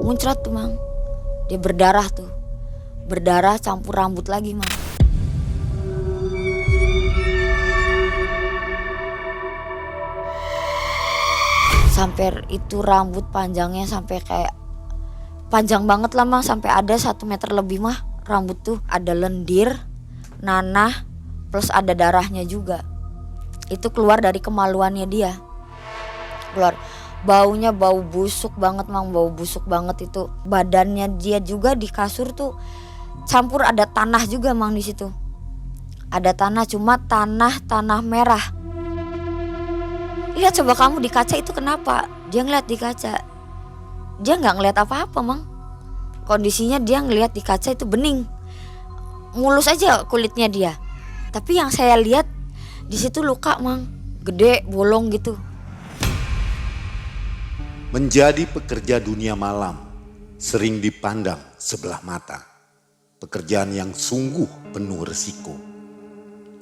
muncrat tuh Mang. Dia berdarah tuh. Berdarah campur rambut lagi Mang. Sampai itu rambut panjangnya sampai kayak panjang banget lah Mang. Sampai ada 1 meter lebih mah rambut tuh. Ada lendir, nanah, plus ada darahnya juga. Itu keluar dari kemaluannya dia. Keluar. Baunya bau busuk banget Mang, bau busuk banget itu. Badannya dia juga di kasur tuh campur ada tanah juga Mang di situ. Ada tanah, cuma tanah merah. Lihat coba kamu di kaca itu kenapa? Dia ngeliat di kaca. Dia nggak ngeliat apa-apa Mang. Kondisinya dia ngeliat di kaca itu bening. Mulus aja kulitnya dia. Tapi yang saya lihat di situ luka Mang. Gede, bolong gitu. Menjadi pekerja dunia malam sering dipandang sebelah mata. Pekerjaan yang sungguh penuh resiko.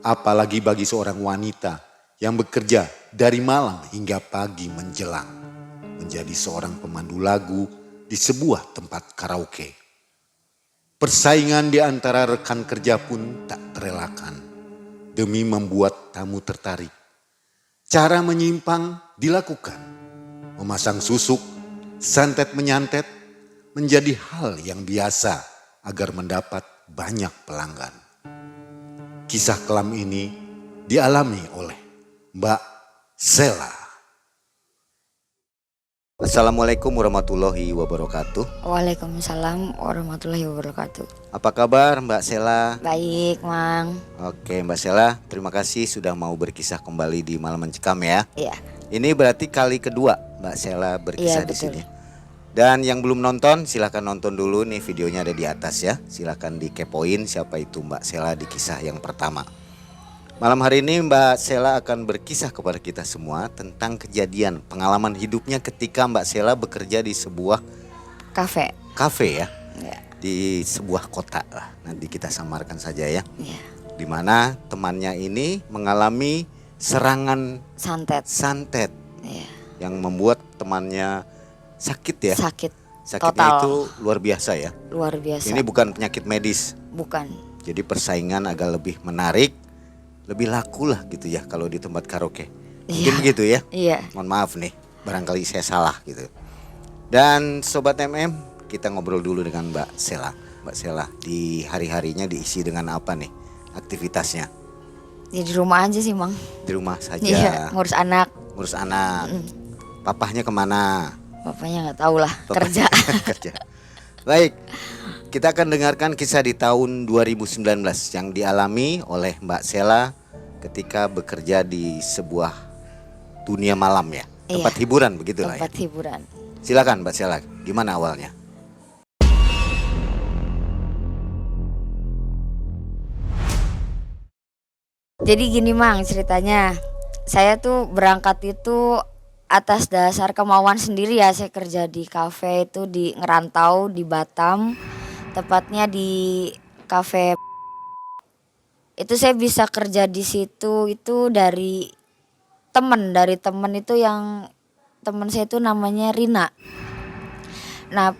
Apalagi bagi seorang wanita yang bekerja dari malam hingga pagi menjelang. Menjadi seorang pemandu lagu di sebuah tempat karaoke. Persaingan di antara rekan kerja pun tak terelakkan. Demi membuat tamu tertarik. Cara menyimpang dilakukan. Memasang susuk, santet menyantet menjadi hal yang biasa agar mendapat banyak pelanggan. Kisah kelam ini dialami oleh Mbak Sela. Assalamualaikum warahmatullahi wabarakatuh. Waalaikumsalam warahmatullahi wabarakatuh. Apa kabar Mbak Sela? Baik Mang. Oke Mbak Sela, terima kasih sudah mau berkisah kembali di Malam Mencekam ya. Iya. Ini berarti kali kedua Mbak Sela berkisah Iya, di betul. sini. Dan yang belum nonton silahkan nonton dulu nih, videonya ada di atas ya. Silahkan dikepoin siapa itu Mbak Sela di kisah yang pertama. Malam hari ini Mbak Sela akan berkisah kepada kita semua tentang kejadian pengalaman hidupnya ketika Mbak Sela bekerja di sebuah kafe ya. Iya. Di sebuah kota lah, nanti kita samarkan saja ya. Iya. Dimana temannya ini mengalami serangan santet Iya. yang membuat temannya sakit ya. Sakitnya Total. itu luar biasa ya. Luar biasa. Ini bukan penyakit medis. Bukan. Jadi persaingan agak lebih menarik, lebih laku lah gitu ya kalau di tempat karaoke. Mungkin Iya. begitu ya. Iya. Mohon maaf nih, barangkali saya salah gitu. Dan Sobat MM, kita ngobrol dulu dengan Mbak Sela. Mbak Sela, di hari-harinya diisi dengan apa nih aktivitasnya? Ya di rumah aja sih Mang. Di rumah saja. Iya. Ngurus anak. Ngurus anak. Papahnya kemana? Bapaknya nggak tahu lah. Bapaknya Kerja. kerja. Baik, kita akan dengarkan kisah di tahun 2019 yang dialami oleh Mbak Sela ketika bekerja di sebuah dunia malam ya. Tempat Iya. hiburan begitulah ya. Tempat hiburan. Silakan Mbak Sela, gimana awalnya? Jadi gini Mang ceritanya. Saya tuh berangkat itu atas dasar kemauan sendiri ya. Saya kerja di kafe itu di ngerantau di Batam. Tepatnya di kafe. Itu saya bisa kerja di situ itu dari temen itu yang temen saya itu namanya Rina. Nah,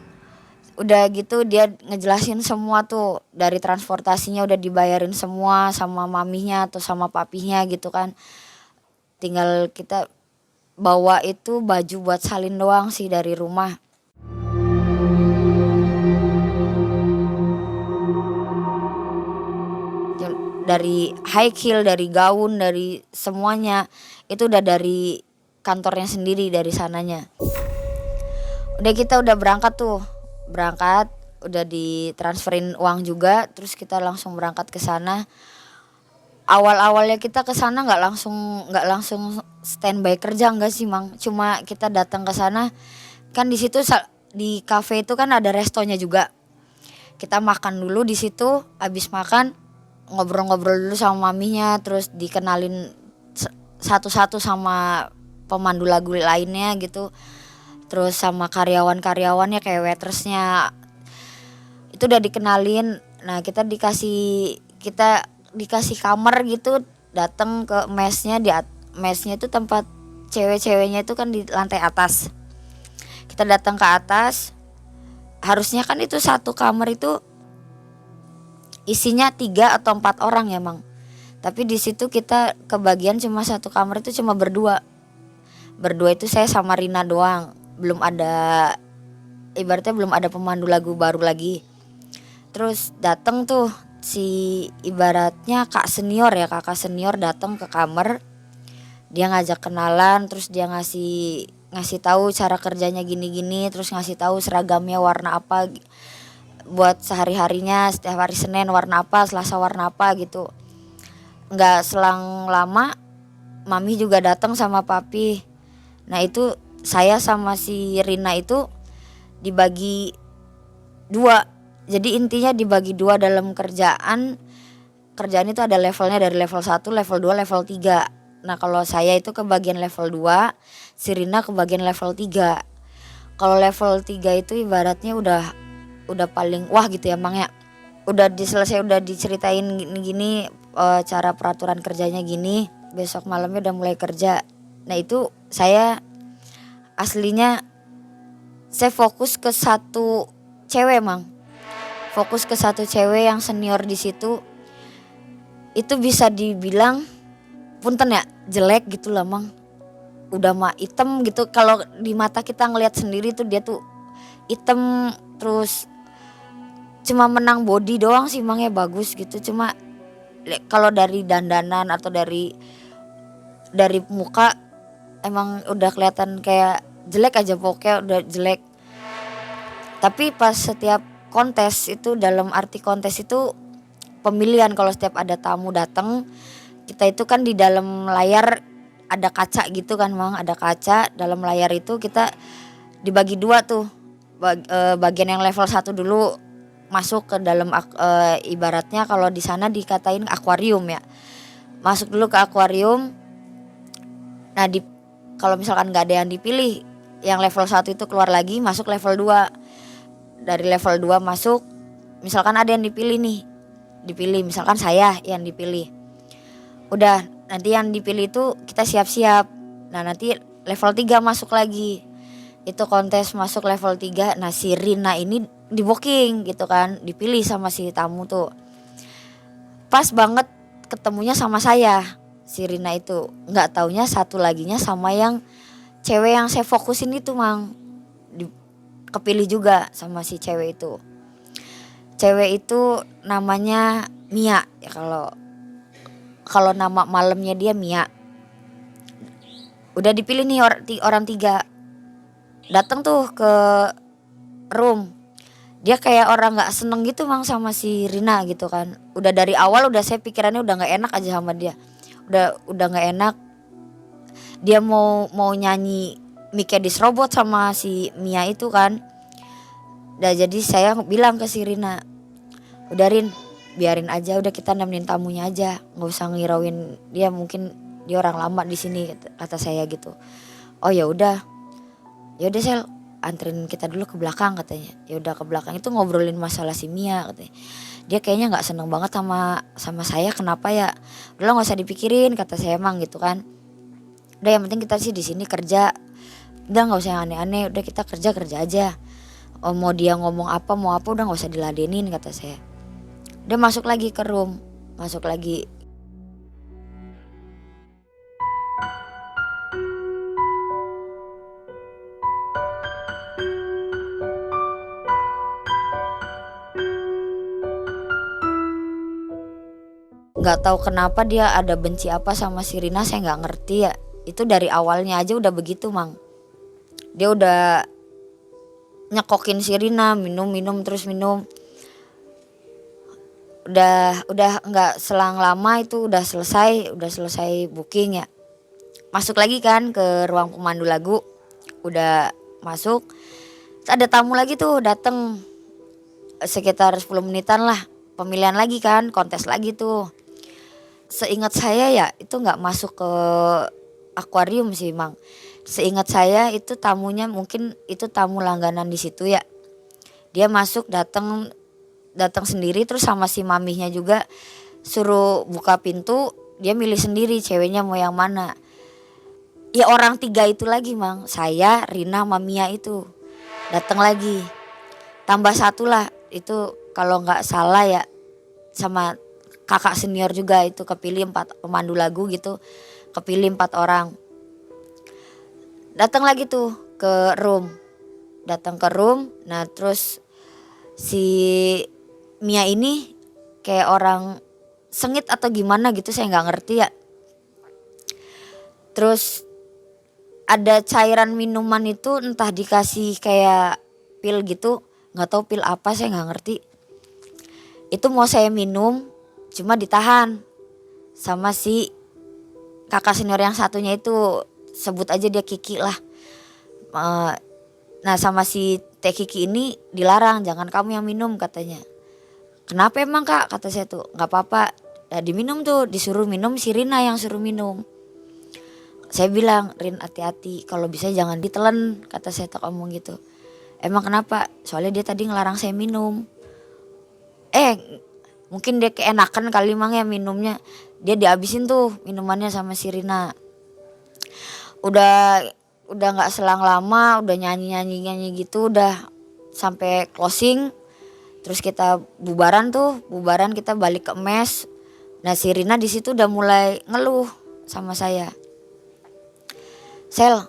udah gitu dia ngejelasin semua tuh, dari transportasinya udah dibayarin semua sama maminya atau sama papinya gitu kan. Tinggal kita bawa itu baju buat salin doang sih dari rumah. Dari high heel, dari gaun, dari semuanya itu udah dari kantornya sendiri, dari sananya. Udah kita udah berangkat tuh. Berangkat, udah ditransferin uang juga, terus kita langsung berangkat ke sana. Awal-awalnya kita ke sana nggak langsung standby kerja enggak sih Mang. Cuma kita datang ke sana kan di situ di kafe itu kan ada restonya juga. Kita makan dulu di situ, habis makan ngobrol-ngobrol dulu sama maminya, terus dikenalin satu-satu sama pemandu lagu lainnya gitu. Terus sama karyawan-karyawannya kayak waitersnya itu udah dikenalin. Nah kita dikasih kamar gitu, datang ke mesnya. Mesnya itu tempat cewek-ceweknya itu kan di lantai atas. Kita datang ke atas, harusnya kan itu satu kamar itu isinya 3 atau 4 orang ya Mang. Tapi di situ kita kebagian cuma satu kamar itu cuma berdua. Berdua itu saya sama Rina doang. Belum ada, ibaratnya belum ada pemandu lagu baru lagi. Terus datang tuh si ibaratnya kakak senior datang ke kamar. Dia ngajak kenalan, terus dia ngasih tahu cara kerjanya gini-gini, terus ngasih tahu seragamnya warna apa buat sehari-harinya, setiap hari Senin warna apa, Selasa warna apa gitu. Nggak selang lama Mami juga datang sama Papi. Nah itu saya sama si Rina itu dibagi 2. Jadi intinya dibagi 2 dalam kerjaan. Kerjaan itu ada levelnya dari level 1, level 2, level 3. Nah kalau saya itu kebagian level 2, si Rina kebagian level 3. Kalau level 3 itu ibaratnya udah paling wah gitu ya Mang ya. Udah diceritain gini-gini, cara peraturan kerjanya gini, besok malamnya udah mulai kerja. Nah itu saya aslinya saya fokus ke satu cewek Mang. Fokus ke satu cewek yang senior di situ. Itu bisa dibilang punten ya jelek gitu lah Mang. Udah mah hitam gitu, kalau di mata kita ngelihat sendiri tuh dia tuh hitam, terus cuma menang body doang sih Mang ya, bagus gitu. Cuma kalau dari dandanan atau dari muka emang udah kelihatan kayak jelek aja, pokoknya udah jelek. Tapi pas setiap kontes itu, dalam arti kontes itu pemilihan, kalau setiap ada tamu datang, kita itu kan di dalam layar ada kaca gitu kan Mang, ada kaca dalam layar itu kita dibagi 2 tuh. Bagian yang level 1 dulu masuk ke dalam ibaratnya kalau di sana dikatain akuarium ya. Masuk dulu ke akuarium. Nah kalau misalkan nggak ada yang dipilih, yang level 1 itu keluar lagi masuk level 2. Dari level 2 masuk, misalkan ada yang dipilih misalkan saya yang dipilih. Udah, nanti yang dipilih itu kita siap-siap. Nah nanti level 3 masuk lagi. Itu kontes masuk level 3. Nah si Rina ini di booking gitu kan, dipilih sama si tamu tuh. Pas banget ketemunya sama saya, si Rina itu. Gak taunya satu laginya sama yang cewek yang saya fokusin itu Mang. Kepilih juga sama si cewek itu. Cewek itu namanya Mia ya, kalau nama malamnya dia Mia. Udah dipilih nih orang 3. Datang tuh ke room. Dia kayak orang gak seneng gitu Mang sama si Rina gitu kan. Udah dari awal udah saya pikirannya udah gak enak aja sama dia. Udah gak enak. Dia mau nyanyi mic-nya diserobot sama si Mia itu kan. Udah, jadi saya bilang ke si Rina, udah Rin, biarin aja, udah kita nemenin tamunya aja, nggak usah ngirauin dia, mungkin dia orang lama di sini, kata saya gitu. Oh ya udah Sel, anterin kita dulu ke belakang katanya. Ya udah ke belakang itu ngobrolin masalah si Mia katanya. Dia kayaknya nggak seneng banget sama saya, kenapa ya? Udah nggak usah dipikirin kata saya Mang gitu kan. Udah yang penting kita sih di sini kerja, udah nggak usah yang aneh-aneh, udah kita kerja aja. Oh, mau dia ngomong apa mau apa udah nggak usah diladenin kata saya. Dia masuk lagi ke room, masuk lagi. Nggak tahu kenapa dia ada benci apa sama si Rina, saya nggak ngerti ya. Itu dari awalnya aja udah begitu Mang. Dia udah nyekokin si Rina, minum terus minum. Udah nggak selang lama itu udah selesai booking ya. Masuk lagi kan ke ruang pemandu lagu. Udah masuk. Terus ada tamu lagi tuh dateng, sekitar 10 menitan lah. Pemilihan lagi kan, kontes lagi tuh. Seingat saya ya itu nggak masuk ke akuarium sih Mang. Seingat saya itu tamunya mungkin itu tamu langganan di situ ya. Dia masuk datang sendiri, terus sama si mamihnya juga suruh buka pintu, dia milih sendiri ceweknya mau yang mana. Ya orang 3 itu lagi Mang, saya, Rina, Mamia itu datang lagi. tambah satu lah, itu kalau nggak salah ya, sama kakak senior juga itu kepilih 4 pemandu lagu gitu, kepilih 4 orang. Datang lagi tuh ke room, datang ke room. Nah terus si Mia ini kayak orang sengit atau gimana gitu, saya nggak ngerti ya. Terus ada cairan minuman itu entah dikasih kayak pil gitu, nggak tahu pil apa, saya nggak ngerti. Itu mau saya minum, cuma ditahan sama si kakak senior yang satunya itu, sebut aja dia Kiki lah. Nah sama si Teh Kiki ini dilarang, jangan kamu yang minum katanya. Kenapa emang kak, kata saya tuh. Nggak apa-apa, ya diminum tuh, disuruh minum si Rina yang suruh minum. Saya bilang, Rin hati-hati, kalau bisa jangan ditelan, kata saya tuh ngomong gitu. Emang kenapa? Soalnya dia tadi ngelarang saya minum. Mungkin dia keenakan kali mang ya minumnya. Dia dihabisin tuh minumannya sama si Rina. Udah nggak selang lama, udah nyanyi gitu, udah sampai closing. Terus kita bubaran kita balik ke mes. Nah si Rina di situ udah mulai ngeluh sama saya. Sel,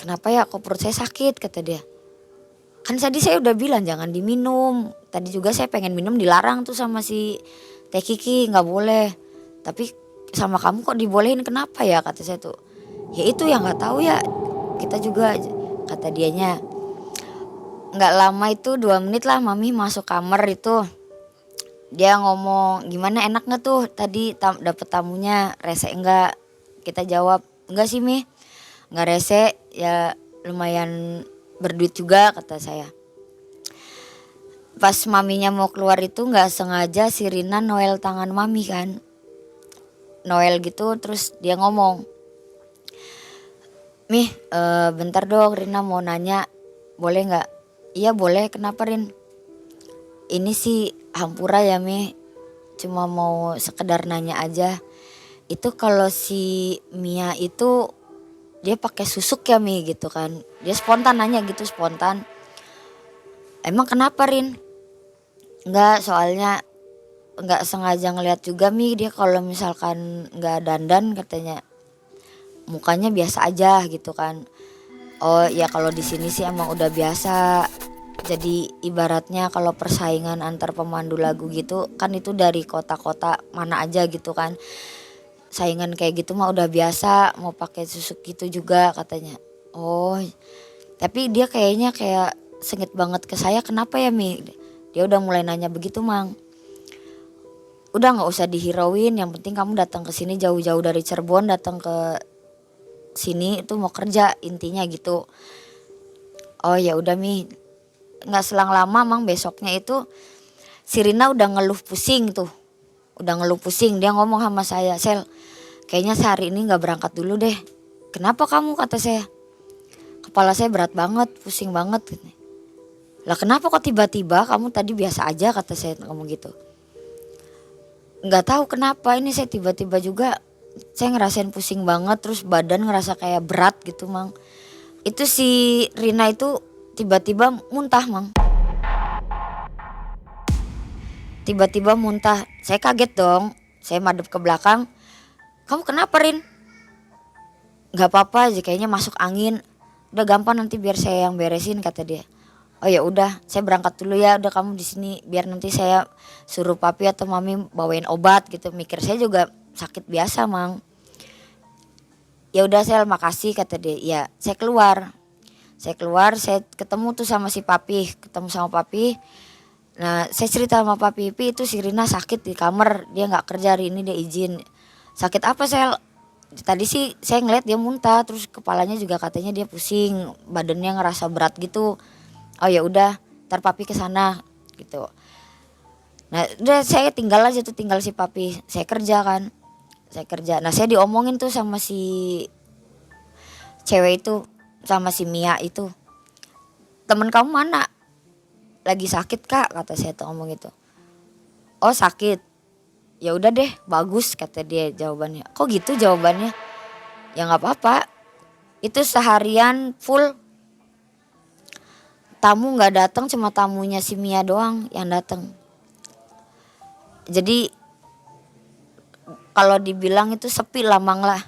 kenapa ya kok perut saya sakit, kata dia. Kan tadi saya udah bilang jangan diminum. Tadi juga saya pengen minum dilarang tuh sama si Teh Kiki, nggak boleh. Tapi sama kamu kok dibolehin, kenapa ya, kata saya tuh. Ya itu yang nggak tahu ya, kita juga, kata dianya. Nggak lama itu 2 menit lah mami masuk kamar itu. Dia ngomong, gimana enak nggak tuh tadi dapet tamunya, rese enggak? Kita jawab, enggak sih Mi, nggak rese, ya lumayan berduit juga, kata saya. Pas maminya mau keluar itu nggak sengaja si Rina noel tangan mami kan. Noel gitu, terus dia ngomong, Mi bentar dong, Rina mau nanya, boleh nggak? Iya boleh, kenapa Rin? Ini sih hampura ya Mi, cuma mau sekedar nanya aja. Itu kalau si Mia itu dia pakai susuk ya Mi gitu kan. Dia spontan nanya gitu, spontan. Emang kenapa Rin? Enggak, soalnya enggak sengaja ngeliat juga Mi, dia kalau misalkan enggak dandan katanya mukanya biasa aja gitu kan. Oh ya kalau di sini sih emang udah biasa. Jadi ibaratnya kalau persaingan antar pemandu lagu gitu kan itu dari kota-kota mana aja gitu kan. Saingan kayak gitu mah udah biasa, mau pakai susuk gitu juga katanya. Oh, tapi dia kayaknya kayak sengit banget ke saya, kenapa ya Mi? Dia udah mulai nanya begitu Mang. Udah nggak usah dihirauin, yang penting kamu datang ke sini jauh-jauh dari Cirebon, datang ke sini itu mau kerja intinya gitu. Oh ya udah Mi. Nggak selang lama Mang, besoknya itu si Rina udah ngeluh pusing tuh. Udah ngeluh pusing, dia ngomong sama saya, Sel, kayaknya sehari ini gak berangkat dulu deh. Kenapa kamu, kata saya. Kepala saya berat banget, pusing banget. Lah kenapa kok tiba-tiba, kamu tadi biasa aja, kata saya ngomong gitu. Gak tahu kenapa, ini saya tiba-tiba juga, saya ngerasain pusing banget, terus badan ngerasa kayak berat gitu Mang. Itu si Rina itu tiba-tiba muntah Mang. Tiba-tiba muntah, saya kaget dong, saya madep ke belakang. Kamu kenapa Rin? Gak apa-apa aja, kayaknya masuk angin. Udah gampang nanti biar saya yang beresin, kata dia. Oh ya udah, saya berangkat dulu ya, udah kamu di sini biar nanti saya suruh papi atau mami bawain obat gitu. Mikir saya juga sakit biasa Mang. Ya udah Sel, makasih, kata dia. Ya saya keluar, saya ketemu tuh sama si papi, Nah saya cerita sama papi, itu si Rina sakit di kamar, dia gak kerja hari ini, dia izin. Sakit apa Sel? Tadi sih saya ngeliat dia muntah, terus kepalanya juga katanya dia pusing, badannya ngerasa berat gitu. Oh ya udah, ntar papi kesana gitu. Nah udah saya tinggal aja tuh, tinggal si papi, saya kerja. Nah saya diomongin tuh sama si cewek itu, sama si Mia itu. Temen kamu mana? Lagi sakit kak, kata saya tuh ngomong gitu. Oh sakit, ya udah deh bagus, kata dia jawabannya. Kok gitu jawabannya? Ya nggak apa-apa, itu seharian full tamu nggak datang, cuma tamunya si Mia doang yang datang. Jadi kalau dibilang itu sepi lah Mang lah,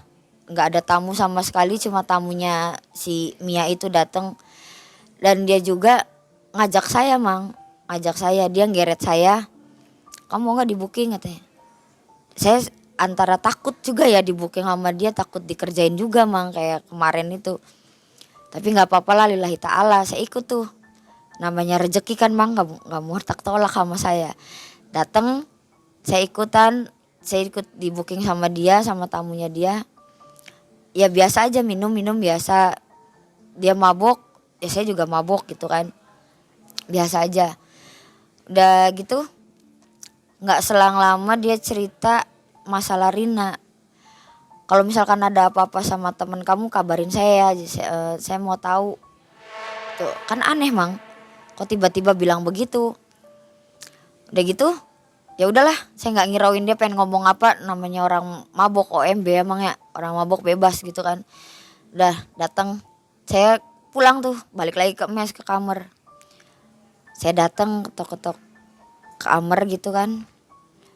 nggak ada tamu sama sekali, cuma tamunya si Mia itu datang. Dan dia juga ngajak saya Mang, ngajak saya, dia ngeret saya, kamu mau nggak di booking katanya. Saya antara takut juga ya di booking sama dia, takut dikerjain juga Mang kayak kemarin itu. Tapi nggak apa-apa lah, lillahi ta'ala, saya ikut tuh. Namanya rezeki kan Mang, nggak mau tak tolak sama saya. Datang, saya ikutan, saya ikut di booking sama dia, sama tamunya dia. Ya biasa aja, minum biasa. Dia mabok, ya saya juga mabok gitu kan. Biasa aja. Udah gitu, nggak selang lama dia cerita masalah Rina. Kalau misalkan ada apa-apa sama temen kamu kabarin saya ya, saya mau tahu. Tuh, kan aneh Mang, kok tiba-tiba bilang begitu. Udah gitu, ya udahlah, saya nggak ngirauin dia pengen ngomong apa, namanya orang mabok OMB emang ya, orang mabok bebas gitu kan. Udah datang, saya pulang tuh, balik lagi ke mes, ke kamar. Saya datang ketok-ketok kamar gitu kan.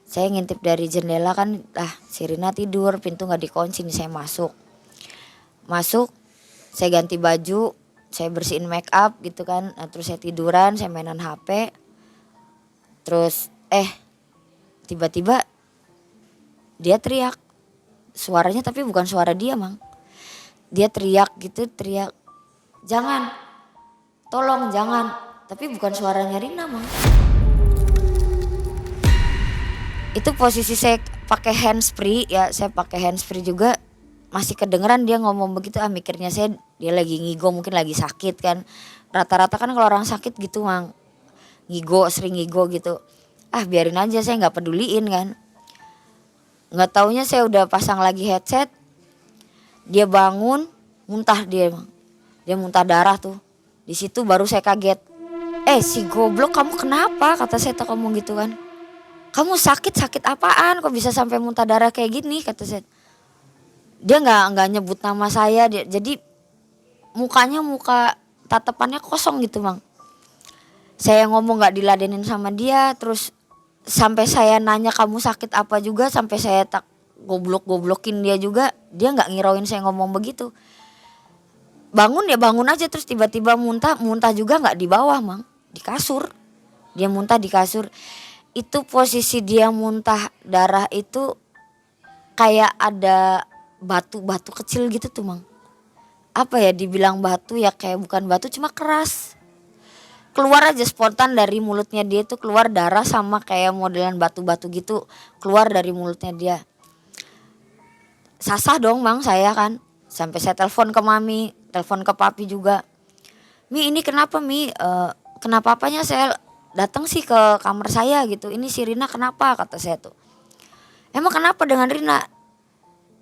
Saya ngintip dari jendela kan, si Rina tidur, pintu nggak dikunci nih, saya masuk. Saya ganti baju, saya bersihin make up gitu kan. Nah, terus saya tiduran, saya mainan HP. Terus tiba-tiba dia teriak. Suaranya tapi bukan suara dia Mang. Dia teriak gitu, teriak, jangan, tolong jangan. Tapi bukan suaranya Rina Mang. Itu posisi saya pakai handsfree ya, saya pakai handsfree juga, masih kedengeran dia ngomong begitu. Mikirnya saya dia lagi ngigo, mungkin lagi sakit kan. Rata-rata kan kalau orang sakit gitu Mang, ngigo, sering ngigo gitu. Biarin aja, saya nggak peduliin kan. Nggak taunya saya udah pasang lagi headset, dia bangun, muntah dia Mang. Dia muntah darah tuh. Di situ baru saya kaget. Si goblok, kamu kenapa? Kata saya tak ngomong gitu kan. Kamu sakit apaan? Kok bisa sampai muntah darah kayak gini? Kata saya. Dia nggak nyebut nama saya. Jadi mukanya muka tatapannya kosong gitu Mang. Saya ngomong nggak diladenin sama dia. Terus sampai saya nanya kamu sakit apa juga. Sampai saya tak goblokin dia juga. Dia nggak ngirauin saya ngomong begitu. Bangun ya bangun aja, terus tiba-tiba muntah juga nggak di bawah Mang. Di kasur. Dia muntah di kasur. Itu posisi dia muntah darah itu kayak ada batu-batu kecil gitu tuh Mang. Apa ya, dibilang batu ya kayak bukan batu, cuma keras. Keluar aja spontan dari mulutnya dia tuh, keluar darah sama kayak modelan batu-batu gitu. Keluar dari mulutnya dia. Sasah dong Mang saya kan. Sampai saya telepon ke Mami, telepon ke Papi juga. Mi ini kenapa Mi? Kenapa apanya? Saya datang sih ke kamar saya gitu. Ini si Rina kenapa? Kata saya tuh. Emang kenapa dengan Rina?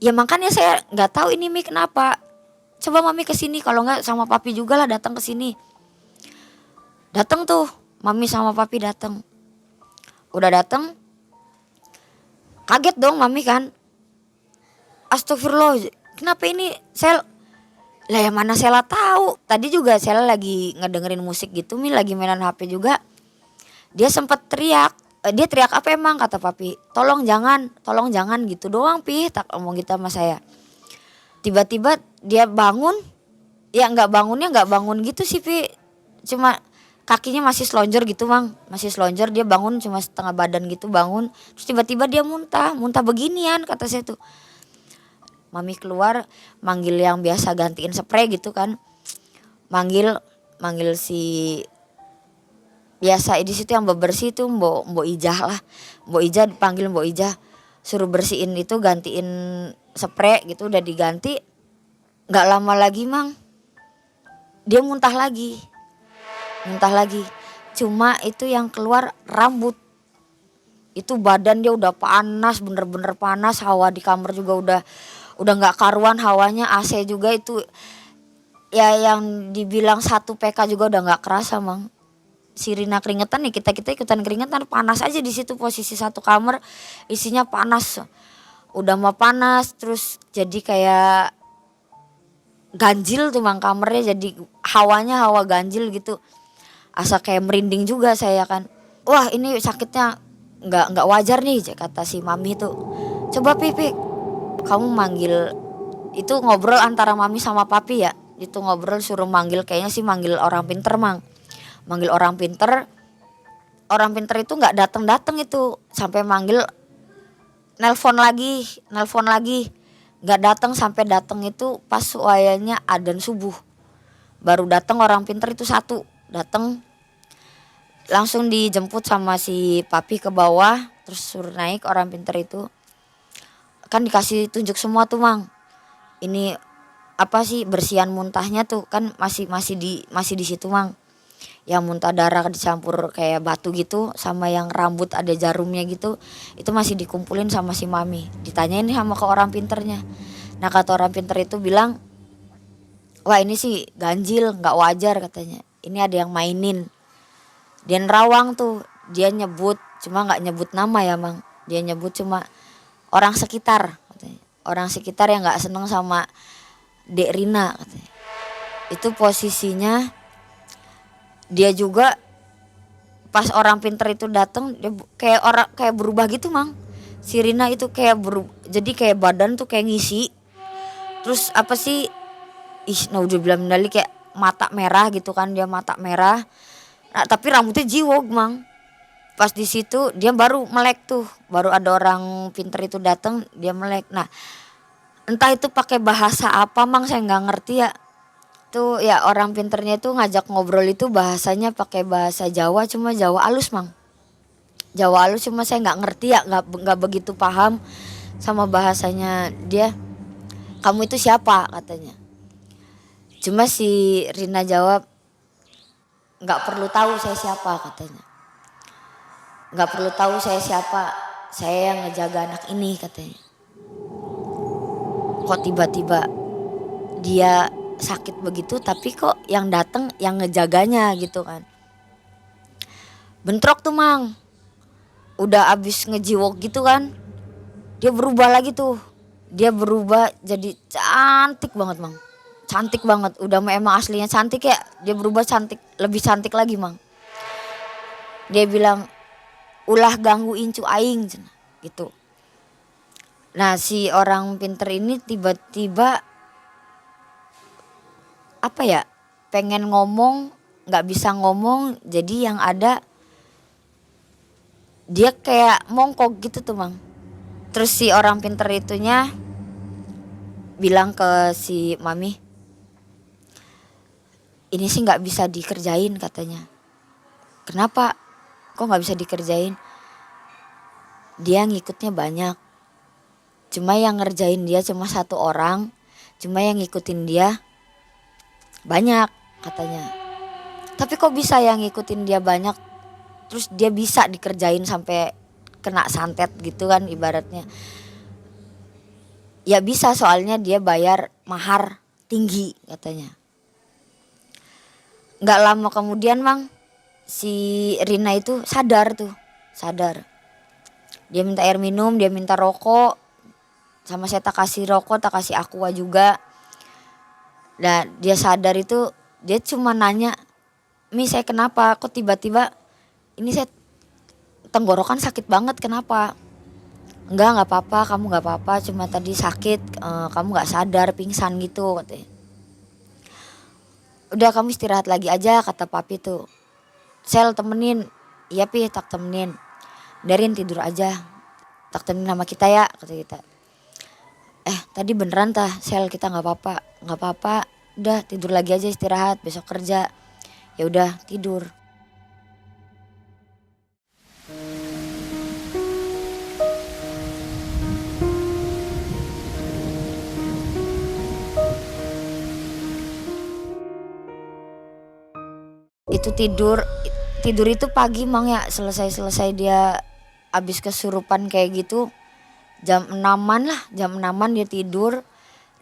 Ya makanya saya nggak tahu ini Mi kenapa. Coba Mami kesini, kalau nggak sama Papi juga lah datang ke sini. Datang tuh, Mami sama Papi datang. Udah datang, kaget dong Mami kan. Astagfirullah, kenapa ini? Saya lah yang mana saya tahu. Tadi juga saya lagi ngedengerin musik gitu, Mi lagi mainan HP juga. Dia sempat teriak. Dia teriak apa emang? Kata Papi. Tolong jangan gitu doang Pi. Tak ngomong gitu sama saya. Tiba-tiba dia bangun. Ya nggak bangun gitu sih Pi. Cuma kakinya masih selonjor gitu Mang. Masih selonjor, dia bangun cuma setengah badan gitu bangun. Terus tiba-tiba dia muntah beginian kata saya tuh. Mami keluar manggil yang biasa gantiin spray gitu kan. Manggil si biasa di situ yang bebersih tuh Mbok Ijah lah. Mbok Ijah, dipanggil Mbok Ijah, suruh bersihin itu, gantiin spray gitu. Udah diganti, nggak lama lagi Mang dia muntah lagi. Cuma itu yang keluar rambut. Itu badan dia udah panas, bener-bener panas. Hawa di kamar juga udah nggak karuan hawanya. AC juga itu ya yang dibilang 1 PK juga udah nggak kerasa Mang. Si Rina keringetan nih, kita ikutan keringetan, panas aja di situ. Posisi satu kamar isinya panas, udah mah panas, terus jadi kayak ganjil tuh Mang kamarnya, jadi hawanya hawa ganjil gitu. asa kayak merinding juga saya kan. Wah ini sakitnya nggak wajar nih kata si mami itu. Coba Pipi kamu manggil, itu ngobrol antara mami sama papi ya. Itu ngobrol suruh manggil, kayaknya sih manggil orang pinter mang. Manggil orang pinter itu nggak datang itu, sampai manggil nelpon lagi nggak datang, sampai datang itu pas wayanya adzan subuh baru datang orang pinter itu satu datang, langsung dijemput sama si papi ke bawah, terus suruh naik orang pinter itu. Kan dikasih tunjuk semua tuh mang, ini apa sih bersihan muntahnya tuh kan masih di situ mang. Yang muntah darah dicampur kayak batu gitu, sama yang rambut ada jarumnya gitu, itu masih dikumpulin sama si mami. Ditanyain sama ke orang pinternya. Nah kata orang pinter itu bilang, wah ini sih ganjil, nggak wajar katanya. Ini ada yang mainin. Dia nerawang tuh, dia nyebut, cuma nggak nyebut nama ya mang. Dia nyebut cuma orang sekitar katanya. Orang sekitar yang nggak seneng sama Dek Rina katanya. Itu posisinya dia juga pas orang pinter itu datang, dia kayak berubah gitu mang. Si Rina itu kayak jadi kayak badan tuh kayak ngisi. Terus apa sih? Naudzubillah minalik, kayak mata merah gitu kan, dia mata merah. Nah, tapi rambutnya jiwog mang. Pas di situ dia baru melek tuh, baru ada orang pinter itu datang, dia melek. Nah entah itu pakai bahasa apa mang, saya nggak ngerti ya. Tuh ya orang pinternya itu ngajak ngobrol itu bahasanya pakai bahasa Jawa, cuma Jawa halus mang. Jawa halus, cuma saya nggak ngerti ya, nggak begitu paham sama bahasanya dia. Kamu itu siapa katanya. Cuma si Rina jawab, nggak perlu tahu saya siapa katanya. Nggak perlu tahu saya siapa, saya yang ngejaga anak ini katanya. Kok tiba-tiba dia sakit begitu, tapi kok yang datang yang ngejaganya gitu kan. Bentrok tuh mang, udah abis ngejiwok gitu kan, dia berubah lagi tuh. Dia berubah jadi cantik banget mang, cantik banget. Udah emang aslinya cantik ya, dia berubah cantik, lebih cantik lagi mang. Dia bilang, ulah ganggu incu aing gitu. Nah si orang pinter ini tiba-tiba apa ya, pengen ngomong nggak bisa ngomong, jadi yang ada dia kayak mongkok gitu tuh mang. Terus si orang pinter itunya bilang ke si mami, ini sih nggak bisa dikerjain katanya. Kenapa kok nggak bisa dikerjain? Dia ngikutnya banyak, cuma yang ngerjain dia cuma satu orang, cuma yang ngikutin dia banyak katanya. Tapi kok bisa yang ngikutin dia banyak, terus dia bisa dikerjain sampai kena santet gitu kan ibaratnya. Ya bisa, soalnya dia bayar mahar tinggi katanya. Gak lama kemudian mang, si Rina itu sadar. Dia minta air minum, dia minta rokok, sama saya tak kasih rokok, tak kasih aqua juga. Nah dia sadar itu, dia cuma nanya, Mi saya kenapa, kok tiba-tiba ini saya tenggorokan sakit banget, kenapa? Enggak apa-apa, kamu gak apa-apa, cuma tadi sakit, kamu gak sadar, pingsan gitu katanya. Udah kamu istirahat lagi aja kata papi tuh. Sel temenin, iya Pi tak temenin. Darin tidur aja, tak temenin sama kita ya kata kita. Tadi beneran tah Sel, kita gak apa-apa, udah tidur lagi aja, istirahat, besok kerja. Ya udah tidur. Itu tidur itu pagi mang ya, selesai dia abis kesurupan kayak gitu jam 6-an dia tidur.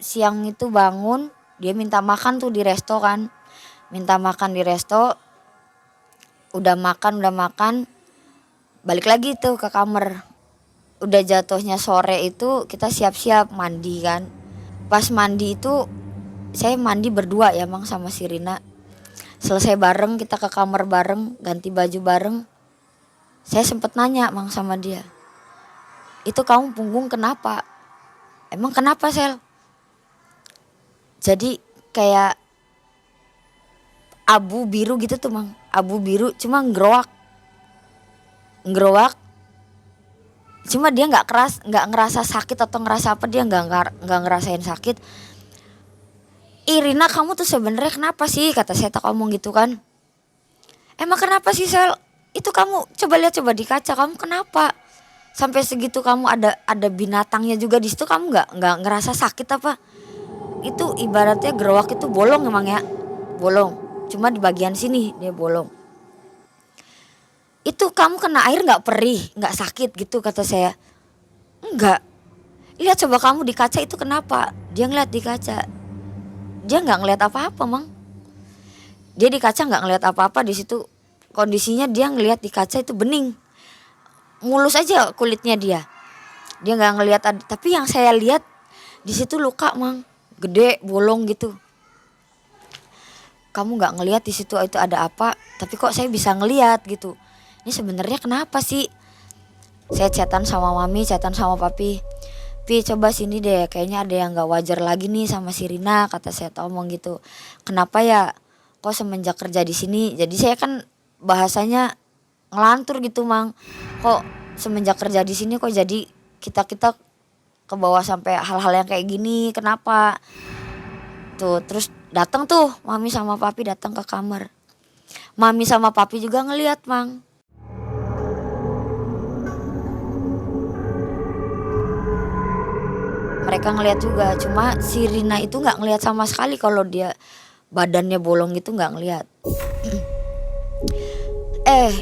Siang itu bangun, dia minta makan tuh di resto kan, minta makan di resto. Udah makan balik lagi tuh ke kamar. Udah jatuhnya sore itu kita siap-siap mandi kan. Pas mandi itu saya mandi berdua ya mang sama si Rina. Selesai bareng, kita ke kamar bareng, ganti baju bareng. Saya sempet nanya Mang sama dia, itu kamu punggung kenapa? Emang kenapa Sel? Jadi kayak abu biru gitu tuh Mang, abu biru cuma ngerowak, cuma dia nggak ngerasa sakit atau ngerasa apa, dia nggak ngerasain sakit. Irina kamu tuh sebenarnya kenapa sih, kata saya tak ngomong gitu kan. Emang kenapa sih Sel? Itu kamu coba lihat coba di kaca, kamu kenapa? Sampai segitu kamu ada binatangnya juga di situ, kamu nggak ngerasa sakit apa? Itu ibaratnya gerowak itu bolong emang ya, bolong. Cuma di bagian sini dia bolong. Itu kamu kena air nggak perih, nggak sakit gitu, kata saya. Enggak. Lihat coba kamu di kaca itu kenapa? Dia ngeliat di kaca. Dia nggak ngeliat apa-apa Mang. Dia di kaca nggak ngeliat apa-apa di situ. Kondisinya dia ngeliat di kaca itu bening, mulus aja kulitnya dia. Dia nggak ngeliat ada, tapi yang saya lihat di situ luka Mang, gede bolong gitu. Kamu nggak ngeliat di situ itu ada apa, tapi kok saya bisa ngeliat gitu. Ini sebenarnya kenapa sih? Saya chatan sama mami, chatan sama papi. Pi coba sini deh, kayaknya ada yang nggak wajar lagi nih sama si Rina, kata saya ngomong gitu. Kenapa ya? Kok semenjak kerja di sini, jadi saya kan bahasanya ngelantur gitu Mang. Kok semenjak kerja di sini kok jadi kita ke bawah sampai hal-hal yang kayak gini, kenapa? Tuh terus datang tuh mami sama papi datang ke kamar. Mami sama papi juga ngeliat Mang. Mereka ngeliat juga, cuma si Rina itu nggak ngeliat sama sekali kalau dia badannya bolong gitu, nggak ngeliat.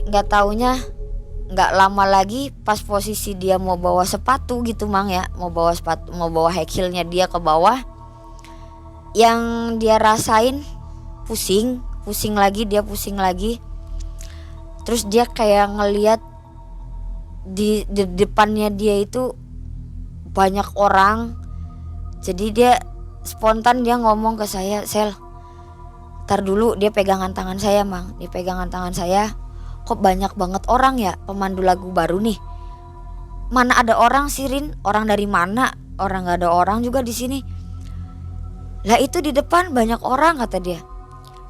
Nggak taunya nggak lama lagi pas posisi dia mau bawa sepatu gitu Mang ya, mau bawa sepatu, mau bawa high heelnya dia ke bawah, yang dia rasain pusing lagi, dia pusing lagi. Terus dia kayak ngeliat di depannya dia itu banyak orang. Jadi dia spontan dia ngomong ke saya, Sel, ntar dulu. Dia pegangan tangan saya Mang, dia pegangan tangan saya. Kok banyak banget orang ya, pemandu lagu baru nih. Mana ada orang Sirin, orang dari mana? Orang nggak ada orang juga di sini. Lah itu di depan banyak orang, kata dia.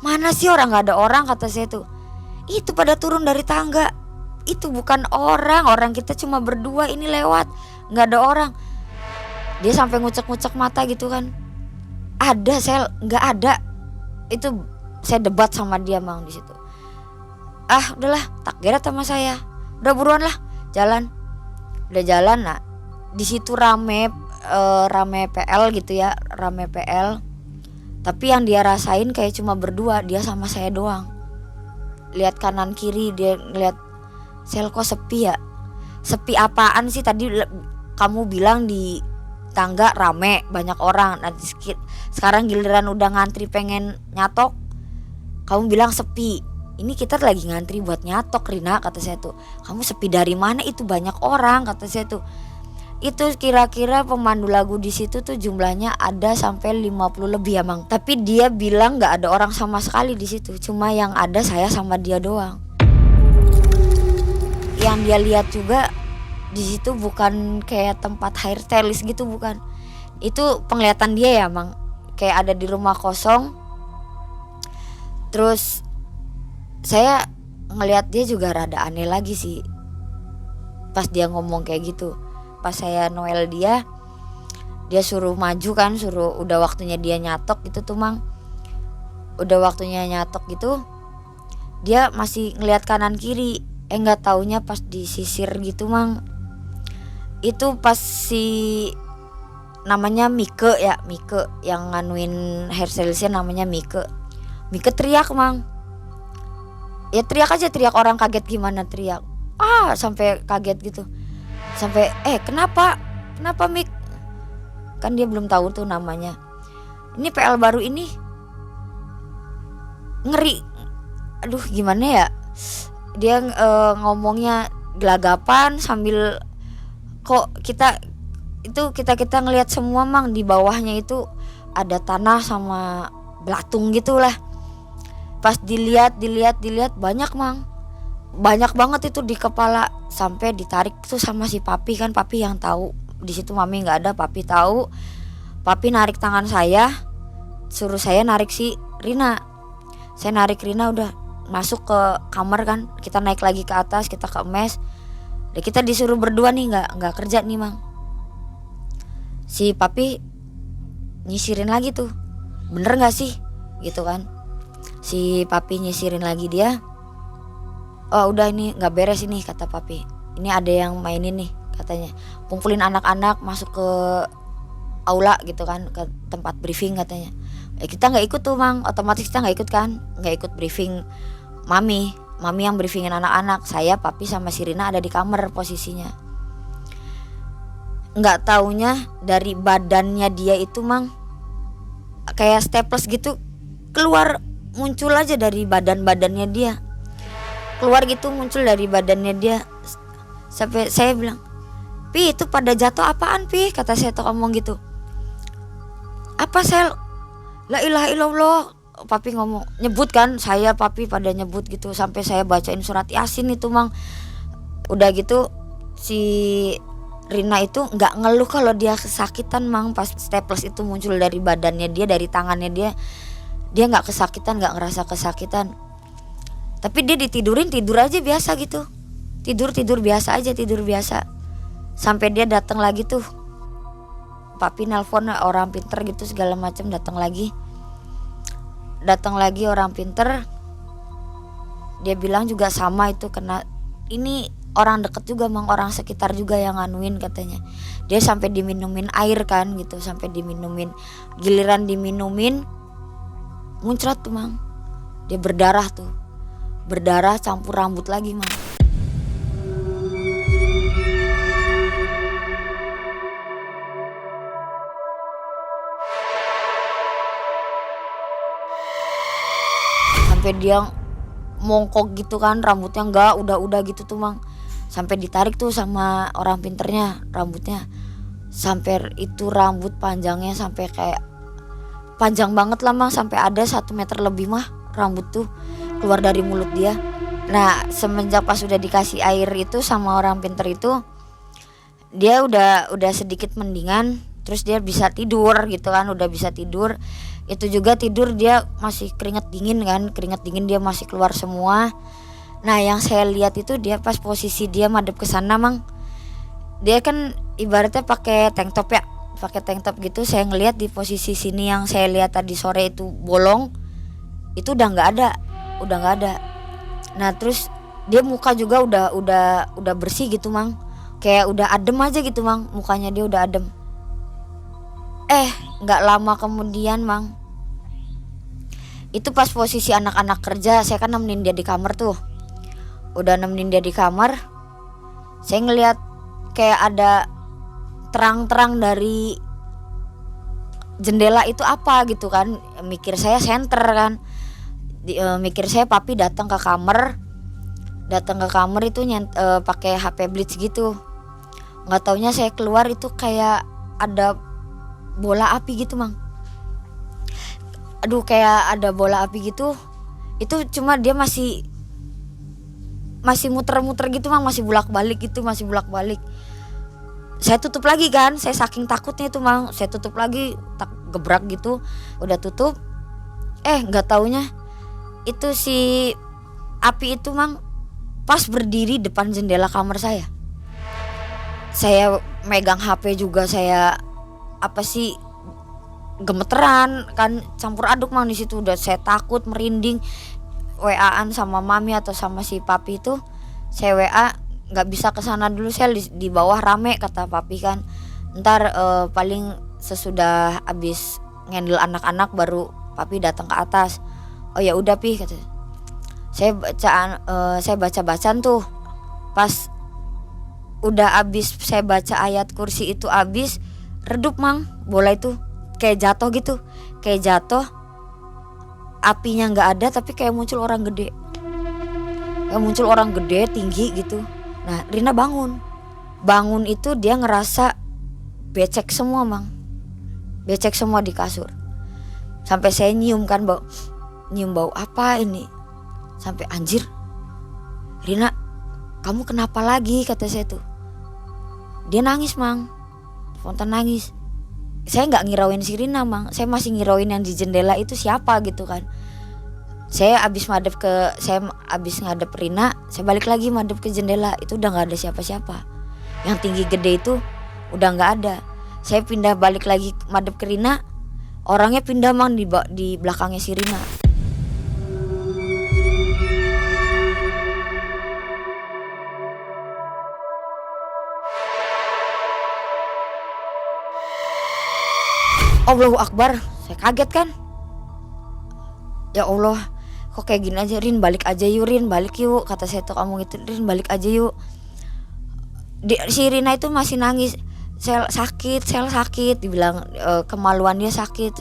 Mana sih orang, nggak ada orang, kata saya tuh. Itu pada turun dari tangga. Itu bukan orang kita cuma berdua ini lewat, nggak ada orang. Dia sampai ngucek-ngucek mata gitu kan. Ada Sel, nggak ada. Itu saya debat sama dia Mang di situ. Udahlah, tak geret sama saya. Udah buruan lah, jalan. Udah jalan, nah di situ rame PL gitu ya, rame PL. Tapi yang dia rasain kayak cuma berdua, dia sama saya doang. Lihat kanan kiri, dia ngeliat, Sel kok sepi ya? Sepi apaan sih, tadi kamu bilang di tangga rame banyak orang, nanti sekarang giliran udah ngantri pengen nyatok kamu bilang sepi. Ini kita lagi ngantri buat nyatok Rina, kata saya tuh. Kamu sepi dari mana, itu banyak orang, kata saya tuh. Itu kira-kira pemandu lagu di situ tuh jumlahnya ada sampai 50 lebih ya Mang. Tapi dia bilang nggak ada orang sama sekali di situ, cuma yang ada saya sama dia doang. Yang dia lihat juga di situ bukan kayak tempat hairstylist gitu, bukan. Itu penglihatan dia ya Mang, kayak ada di rumah kosong. Terus saya ngelihat dia juga rada aneh lagi sih pas dia ngomong kayak gitu. Pas saya Noel dia suruh maju kan, suruh udah waktunya dia nyatok gitu tuh Mang. Udah waktunya nyatok gitu, dia masih ngelihat kanan kiri. Nggak taunya pas disisir gitu Mang, itu pas si namanya Mike ya, Mike yang nganuin hairstylistnya namanya Mike teriak Mang. Ya teriak aja, teriak orang kaget gimana teriak. Sampai kaget gitu. Sampai kenapa Mik? Kan dia belum tahu tuh namanya. Ini PL baru ini ngeri. Aduh gimana ya? Dia ngomongnya gelagapan sambil kok kita ngelihat semua Mang, di bawahnya itu ada tanah sama belatung gitulah. Pas dilihat banyak mang, banyak banget itu di kepala, sampai ditarik tuh sama si papi kan, papi yang tahu. Di situ mami nggak ada, papi tahu. Papi narik tangan saya, suruh saya narik si Rina. Saya narik Rina, udah masuk ke kamar kan, kita naik lagi ke atas, kita ke mes. Dan kita disuruh berdua nih, nggak kerja nih mang. Si papi nyisirin lagi tuh, bener nggak sih gitu kan. Si papi nyisirin lagi dia, oh udah ini nggak beres ini, kata papi. Ini ada yang mainin nih katanya, kumpulin anak-anak masuk ke aula gitu kan, ke tempat briefing katanya. Kita nggak ikut tuh mang, otomatis kita nggak ikut kan, nggak ikut briefing mami yang briefingin anak-anak. Saya, papi sama si Rina ada di kamar posisinya. Nggak taunya dari badannya dia itu mang kayak staples gitu, keluar muncul aja dari badannya dia, keluar gitu, muncul dari badannya dia. Sampai saya bilang, Pi itu pada jatuh apaan Pi, kata saya tuh ngomong gitu. Apa Sel? La ilaha illallah, papi ngomong, nyebut kan, saya papi pada nyebut gitu, sampai saya bacain surat Yasin itu mang. Udah gitu si Rina itu nggak ngeluh kalau dia kesakitan mang. Pas staples itu muncul dari badannya dia, dari tangannya dia nggak kesakitan, nggak ngerasa kesakitan. Tapi dia ditidurin, tidur aja biasa gitu, tidur biasa aja, tidur biasa. Sampai dia datang lagi tuh, papi nelpon orang pinter gitu segala macam, datang lagi orang pinter. Dia bilang juga sama itu, kena ini orang deket juga mang, orang sekitar juga yang nganuin katanya. Dia sampai diminumin air kan gitu, sampai diminumin, giliran diminumin muncrat tuh mang, dia berdarah tuh, berdarah campur rambut lagi mang. Sampai dia mongkok gitu kan, rambutnya enggak, udah gitu tuh mang. Sampai ditarik tuh sama orang pinternya rambutnya, sampai itu rambut panjangnya sampai kayak panjang banget lah mang, sampai ada 1 meter lebih mah rambut tuh keluar dari mulut dia. Nah semenjak pas udah dikasih air itu sama orang pinter itu, dia udah sedikit mendingan, terus dia bisa tidur gitu kan, udah bisa tidur. Itu juga tidur dia masih keringet dingin kan, keringet dingin dia masih keluar semua. Nah yang saya lihat itu dia pas posisi dia madep ke sana mang, dia kan ibaratnya pakai tank top ya, pakai tank top gitu. Saya ngelihat di posisi sini yang saya lihat tadi sore itu bolong, itu udah nggak ada. Nah terus dia muka juga udah bersih gitu mang, kayak udah adem aja gitu mang, mukanya dia udah adem. Nggak lama kemudian mang, itu pas posisi anak-anak kerja, saya kan nemenin dia di kamar tuh. Udah nemenin dia di kamar, saya ngeliat kayak ada terang-terang dari jendela itu apa gitu kan. Mikir saya senter kan, mikir saya papi datang ke kamar itu pakai HP blitz gitu. Nggak taunya saya keluar itu kayak ada bola api gitu mang. Aduh kayak ada bola api gitu. Itu cuma dia masih muter-muter gitu mang, masih bolak-balik gitu, masih bolak-balik. Saya tutup lagi kan, saya saking takutnya itu mang, saya tutup lagi, tak gebrak gitu, udah tutup. Nggak taunya itu si api itu mang pas berdiri depan jendela kamar saya. Saya megang HP juga, saya gemeteran kan, campur aduk mang di situ. Udah saya takut, merinding, WA-an sama mami atau sama si papi itu. Saya WA, nggak bisa kesana dulu, saya di bawah rame, kata papi kan. Ntar paling sesudah abis ngendel anak-anak baru papi datang ke atas. Oh ya udah pi, kata. Saya baca-bacaan tuh. Pas udah abis saya baca ayat kursi itu abis, redup mang bola itu. Kayak jatuh gitu, kayak jatuh, apinya nggak ada tapi kayak muncul orang gede, tinggi gitu. Nah Rina bangun itu dia ngerasa becek semua mang, becek semua di kasur. Sampai saya nyium kan nyium bau apa ini. Sampai anjir, Rina kamu kenapa lagi, kata saya tuh. Dia nangis Mang, spontan nangis. Saya nggak ngirauin si Rina Mang, saya masih ngirauin yang di jendela itu siapa gitu kan. Saya abis ngadep Rina, saya balik lagi madep ke jendela, itu udah nggak ada siapa-siapa. Yang tinggi gede itu udah nggak ada. Saya pindah balik lagi madep ke Rina, orangnya pindah Mang di belakangnya si Rina. Allahu Akbar, saya kaget kan. Ya Allah, kok kayak gini aja, Rin balik aja yuk, Rin balik yuk, kata saya tuh kamu gitu, Rin balik aja yuk. Si Rina itu masih nangis, sel sakit, dibilang kemaluan dia sakit.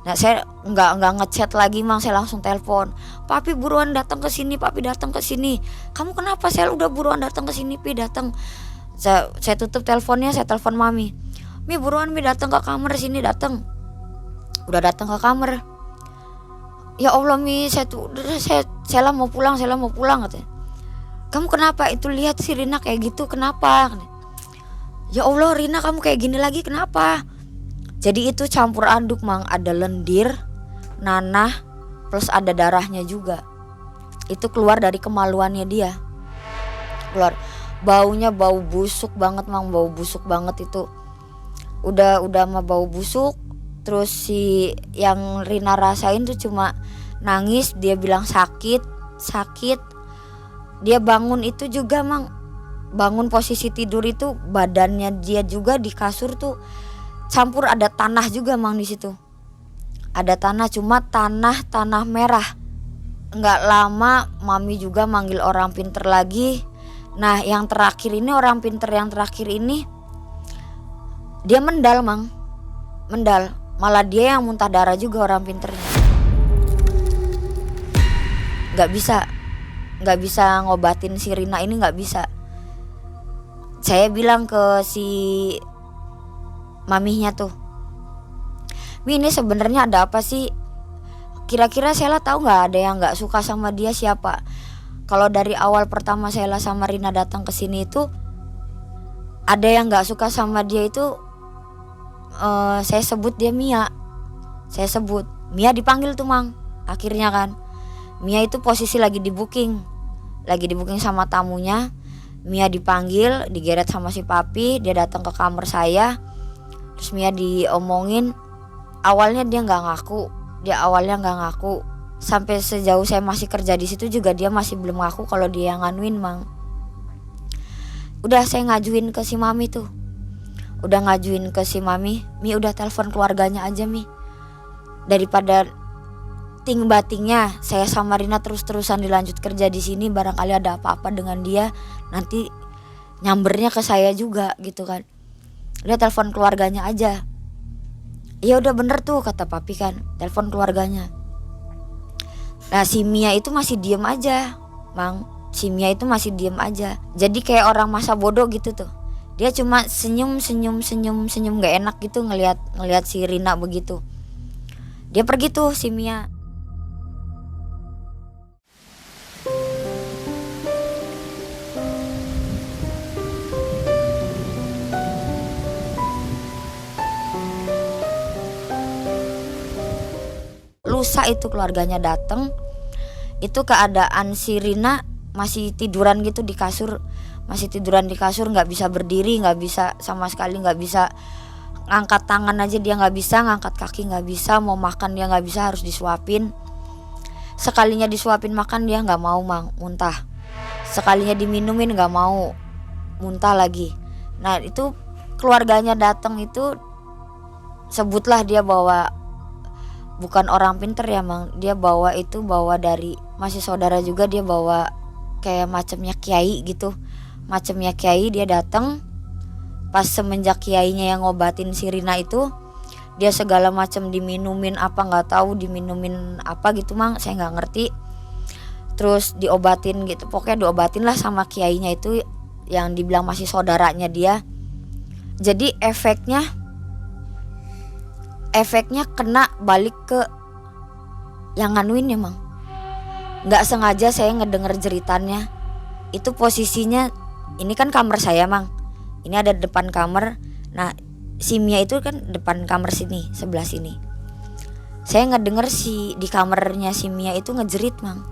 Nah saya nggak ngechat lagi Mang, saya langsung telepon, papi buruan datang ke sini, papi datang ke sini. Kamu kenapa? Saya udah buruan datang ke sini, pi datang. Saya tutup teleponnya, saya telepon mami. Mi buruan Mi datang ke kamar sini, datang. Udah datang ke kamar. Ya Allah Mi, saya mau pulang katanya. Kamu kenapa? Itu lihat si Rina kayak gitu, kenapa? Ya Allah Rina kamu kayak gini lagi kenapa? Jadi itu campur aduk Mang, ada lendir, nanah, plus ada darahnya juga. Itu keluar dari kemaluannya dia. Keluar. Baunya bau busuk banget Mang, bau busuk banget itu. Udah mah bau busuk. Terus si yang Rina rasain tuh cuma nangis, dia bilang sakit. Dia bangun itu juga Mang, bangun posisi tidur itu badannya dia juga di kasur tuh campur ada tanah juga Mang di situ. Ada tanah, cuma tanah merah. Nggak lama mami juga manggil orang pinter lagi. Nah yang terakhir ini, orang pinter yang terakhir ini dia mendal Mang, mendal. Malah dia yang muntah darah juga orang pinternya. Gak bisa ngobatin si Rina ini, gak bisa. Saya bilang ke si mamihnya tuh, Mi ini sebenarnya ada apa sih? Kira-kira Sela tahu nggak ada yang nggak suka sama dia siapa? Kalau dari awal pertama Sela sama Rina datang ke sini itu ada yang nggak suka sama dia itu. Saya sebut dia Mia. Saya sebut Mia, dipanggil tuh Mang. Akhirnya kan Mia itu posisi lagi di booking sama tamunya. Mia dipanggil, digeret sama si papi. Dia datang ke kamar saya. Terus Mia diomongin. Awalnya dia nggak ngaku. Sampai sejauh saya masih kerja di situ juga dia masih belum ngaku kalau dia yang nganuin Mang. Udah saya ngajuin ke si mami tuh. Mi udah telepon keluarganya aja Mi. Daripada ting batingnya saya sama Rina terus-terusan dilanjut kerja di sini, barangkali ada apa-apa dengan dia nanti nyambernya ke saya juga gitu kan. Udah telepon keluarganya aja. Ya udah bener tuh kata papi kan, telepon keluarganya. Nah si Mia itu masih diem aja Mang. Jadi kayak orang masa bodoh gitu tuh. Dia cuma senyum gak enak gitu ngelihat si Rina begitu. Dia pergi tuh si Mia. Lusa itu keluarganya datang. Itu keadaan si Rina masih tiduran gitu di kasur. Nggak bisa berdiri, nggak bisa sama sekali, nggak bisa ngangkat tangan aja dia nggak bisa, ngangkat kaki nggak bisa, mau makan dia nggak bisa, harus disuapin. Sekalinya disuapin makan dia nggak mau Mang, muntah. Sekalinya diminumin nggak mau, muntah lagi. Nah itu keluarganya datang itu, sebutlah dia bawa, bukan orang pinter ya Mang, dia bawa dari masih saudara juga, dia bawa kayak macamnya kiai gitu. Dia datang pas semenjak kiainya yang ngobatin si Rina itu, dia segala macam diminumin apa nggak tahu, diminumin apa gitu Mang, saya nggak ngerti. Terus diobatin gitu, pokoknya diobatin lah sama kiainya itu yang dibilang masih saudaranya dia. Jadi efeknya kena balik ke yang nganuin ya mang. Nggak sengaja saya ngedenger jeritannya. Itu posisinya, ini kan kamar saya mang, ini ada depan kamar. Nah si Mia itu kan depan kamar sini, sebelah sini. Saya ngedenger di kamarnya si Mia itu ngejerit mang.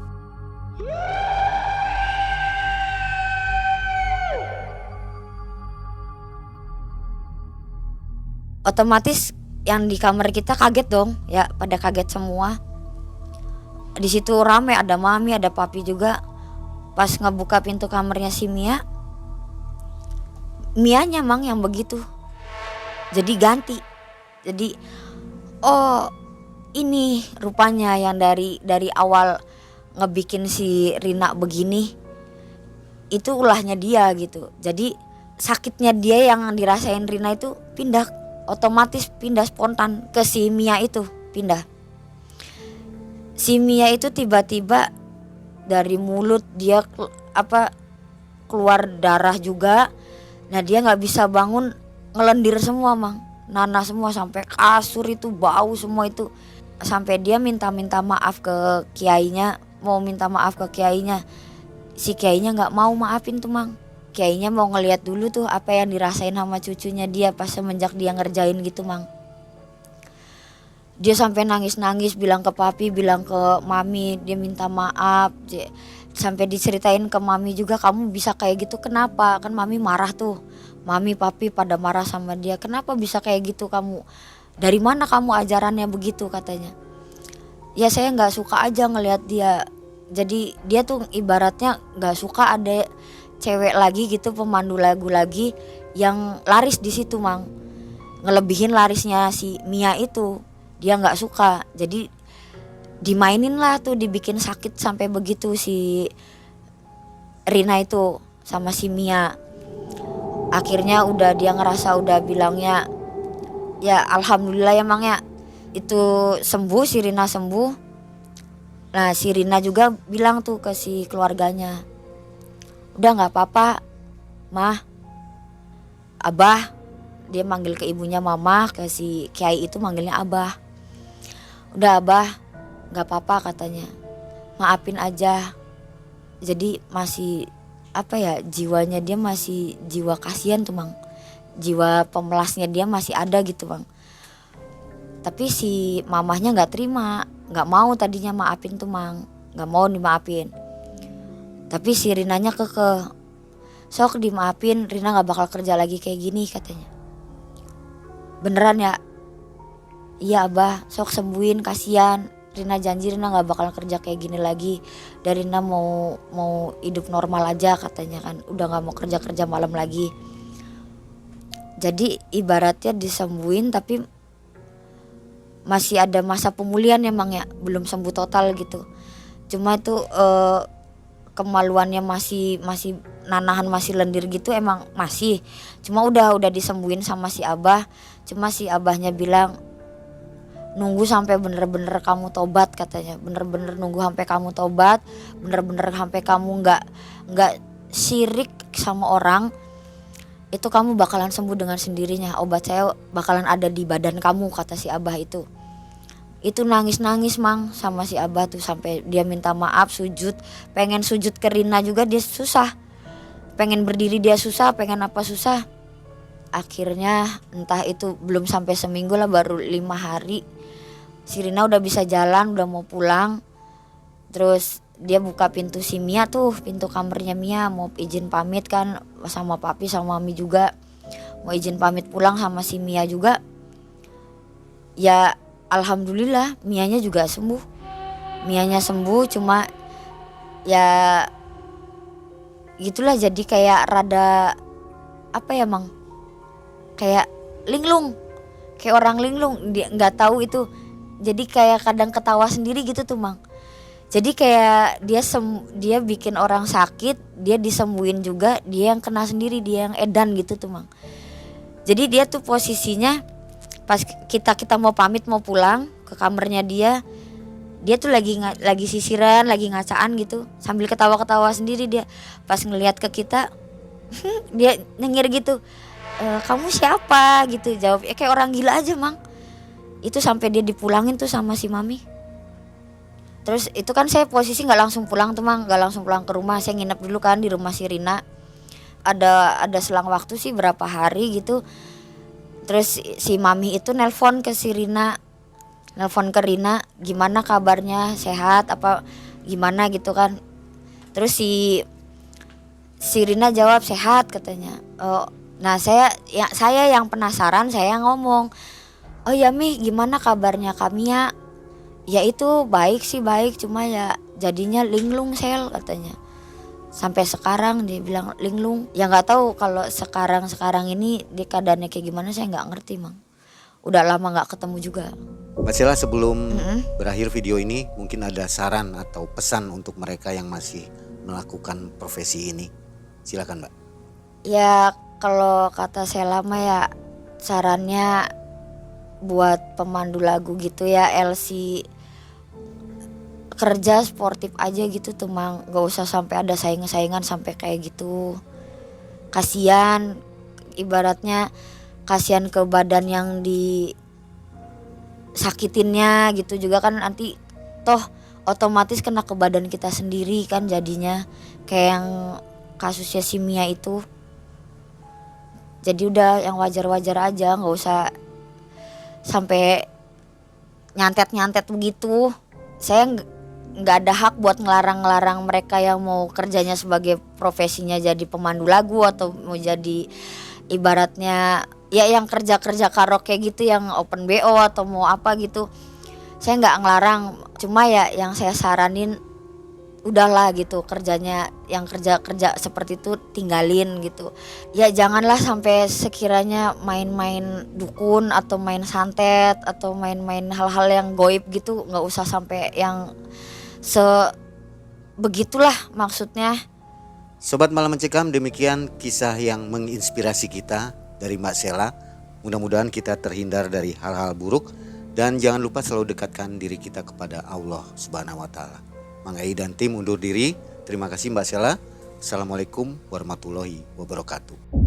Otomatis yang di kamar kita kaget dong ya, pada kaget semua. Di situ rame, ada mami, ada papi juga. Pas ngebuka pintu kamarnya si Mia, Mianya mang yang begitu. Jadi ganti. Jadi oh ini rupanya yang dari awal ngebikin si Rina begini, itu ulahnya dia gitu. Jadi sakitnya dia yang dirasain Rina itu pindah, otomatis pindah spontan ke si Mia itu, pindah. Si Mia itu tiba-tiba dari mulut dia keluar darah juga. Nah dia nggak bisa bangun, ngelendir semua mang, nanah semua sampai kasur itu bau semua itu. Sampai dia minta maaf ke kiainya, mau minta maaf ke kiainya. Si kiainya nggak mau maafin tuh mang. Kiainya mau ngeliat dulu tuh apa yang dirasain sama cucunya dia pas semenjak dia ngerjain gitu mang. Dia sampai nangis-nangis, bilang ke papi, bilang ke mami, dia minta maaf. Sampai diceritain ke mami juga, kamu bisa kayak gitu kenapa? Kan mami marah tuh. Mami papi pada marah sama dia, kenapa bisa kayak gitu kamu? Dari mana kamu ajarannya begitu katanya. Ya saya gak suka aja ngelihat dia. Jadi dia tuh ibaratnya gak suka ada cewek lagi gitu, pemandu lagu lagi yang laris di situ mang. Ngelebihin larisnya si Mia itu. Dia gak suka, jadi dimainin lah tuh, dibikin sakit sampai begitu si Rina itu sama si Mia. Akhirnya udah dia ngerasa udah bilangnya, ya alhamdulillah ya mang ya, itu sembuh, si Rina sembuh. Nah si Rina juga bilang tuh ke si keluarganya, udah gak apa-apa mah, abah. Dia manggil ke ibunya mama, ke si kiai itu manggilnya abah. Udah abah, gak apa-apa katanya, maafin aja. Jadi masih jiwanya dia masih jiwa kasihan tuh mang, jiwa pemelasnya dia masih ada gitu bang. Tapi si mamahnya gak terima, gak mau tadinya maafin tuh mang, gak mau dimaafin. Tapi si Rinanya kekeh, sok dimaafin, Rina gak bakal kerja lagi kayak gini katanya. Beneran ya? Iya abah, sok sembuhin, kasihan. Rina janji Rina gak bakal kerja kayak gini lagi. Dan Rina mau hidup normal aja katanya kan. Udah gak mau kerja malam lagi. Jadi ibaratnya disembuhin tapi masih ada masa pemulihan emang ya. Belum sembuh total gitu. Cuma itu kemaluannya masih nanahan, masih lendir gitu emang masih. Cuma udah disembuhin sama si abah. Cuma si abahnya bilang, nunggu sampai bener-bener kamu tobat katanya, bener-bener nunggu sampai kamu tobat, bener-bener sampai kamu nggak syirik sama orang, itu kamu bakalan sembuh dengan sendirinya, obat saya bakalan ada di badan kamu kata si abah itu. Itu nangis-nangis mang sama si abah tuh sampai dia minta maaf, sujud, pengen sujud ke Rina juga dia susah, pengen berdiri dia susah, pengen apa susah. Akhirnya entah itu belum sampai seminggu lah, baru 5 hari si Rina udah bisa jalan, udah mau pulang. Terus dia buka pintu si Mia tuh, pintu kamarnya Mia, mau izin pamit kan sama papi sama mami juga. Mau izin pamit pulang sama si Mia juga. Ya alhamdulillah Mianya juga sembuh. Mianya sembuh, cuma ya gitulah, jadi kayak rada apa ya mang, kayak linglung, kayak orang linglung, dia nggak tahu itu. Jadi kayak kadang ketawa sendiri gitu tuh mang. Jadi kayak dia bikin orang sakit, dia disembuhin juga, dia yang kena sendiri, dia yang edan gitu tuh mang. Jadi dia tuh posisinya pas kita mau pamit mau pulang ke kamarnya dia tuh lagi sisiran, lagi ngacaan gitu, sambil ketawa-ketawa sendiri dia. Pas ngelihat ke kita, dia nyengir gitu, kamu siapa gitu, jawab kayak orang gila aja mang. Itu sampai dia dipulangin tuh sama si mami. Terus itu kan saya posisi nggak langsung pulang tuh Mang, nggak langsung pulang ke rumah, saya nginep dulu kan di rumah si Rina. Ada selang waktu sih berapa hari gitu. Terus si mami itu nelpon ke si Rina, nelpon ke Rina, gimana kabarnya, sehat apa gimana gitu kan. Terus si Rina jawab sehat katanya. Oh, nah saya yang penasaran, saya ngomong, oh ya Mi, gimana kabarnya kami ya? Ya itu baik sih baik, cuma ya jadinya linglung sel katanya. Sampai sekarang dia bilang linglung. Ya nggak tahu kalau sekarang ini di keadaannya kayak gimana, saya nggak ngerti Mang. Udah lama nggak ketemu juga. Mbak Sela, sebelum berakhir video ini mungkin ada saran atau pesan untuk mereka yang masih melakukan profesi ini. Silakan Mbak. Ya kalau kata saya lama ya sarannya buat pemandu lagu gitu ya LC, kerja sportif aja gitu tuh Mang, gak usah sampai ada saingan sampai kayak gitu. Kasian, ibaratnya kasihan ke badan yang disakitinnya gitu juga kan, nanti toh otomatis kena ke badan kita sendiri kan jadinya, kayak yang kasusnya si Mia itu. Jadi udah yang wajar-wajar aja, nggak usah sampai nyantet begitu. Saya nggak ada hak buat ngelarang mereka yang mau kerjanya sebagai profesinya jadi pemandu lagu atau mau jadi ibaratnya ya yang kerja karaoke gitu, yang open BO atau mau apa gitu. Saya nggak ngelarang, cuma ya yang saya saranin udahlah gitu, kerjanya yang kerja seperti itu tinggalin gitu. Ya janganlah sampai sekiranya main-main dukun atau main santet atau main-main hal-hal yang goib gitu, nggak usah sampai yang begitulah maksudnya. Sobat Malam Mencekam, demikian kisah yang menginspirasi kita dari Mbak Sela. Mudah-mudahan kita terhindar dari hal-hal buruk dan jangan lupa selalu dekatkan diri kita kepada Allah Subhanahu wa taala. Mang Ei dan tim undur diri. Terima kasih Mbak Sela. Assalamualaikum warahmatullahi wabarakatuh.